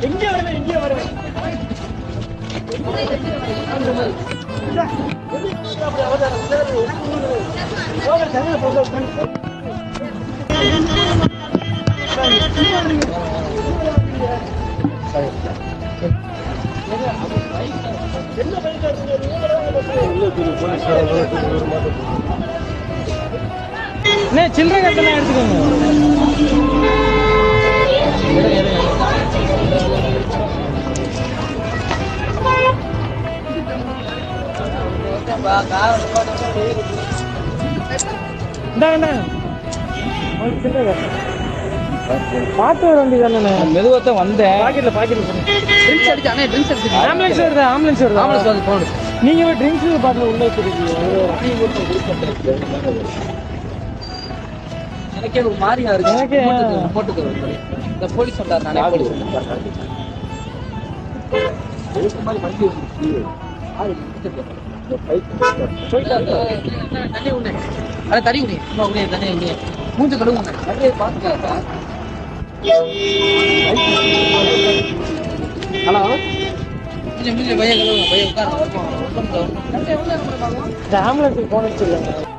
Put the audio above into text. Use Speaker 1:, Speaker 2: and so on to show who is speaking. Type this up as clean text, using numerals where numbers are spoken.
Speaker 1: எங்கே வருவேன் எங்கே வருவேன் சில்லறை கட்டணம் எடுத்துக்கோங்க. பாத்து வர வேண்டியதானே? மெதுவாக வந்தேன். ஆம்புலன்ஸ் வருது, ஆம்புலன்ஸ் வருது, ஆம்புலன்ஸ் வந்து போன். நீங்க ட்ரிங்க்ஸ் பாட்டில் உள்ள வச்சிருக்கீங்க. எனக்கே ஒரு மாதிரியா இருக்கு. எனக்கே போட்டுக்கோ. இந்த போலீஸ் வந்தார், நானே போலீஸ் வண்டி தனி உனே தனி உனே மூஞ்ச கழுவுங்க. நிறைய பாத்துக்கா. ஹலோ, பையன் கழுவுங்க. பையன் உட்கார ஆம்புலன்ஸுக்கு போன வச்சிருக்காங்க.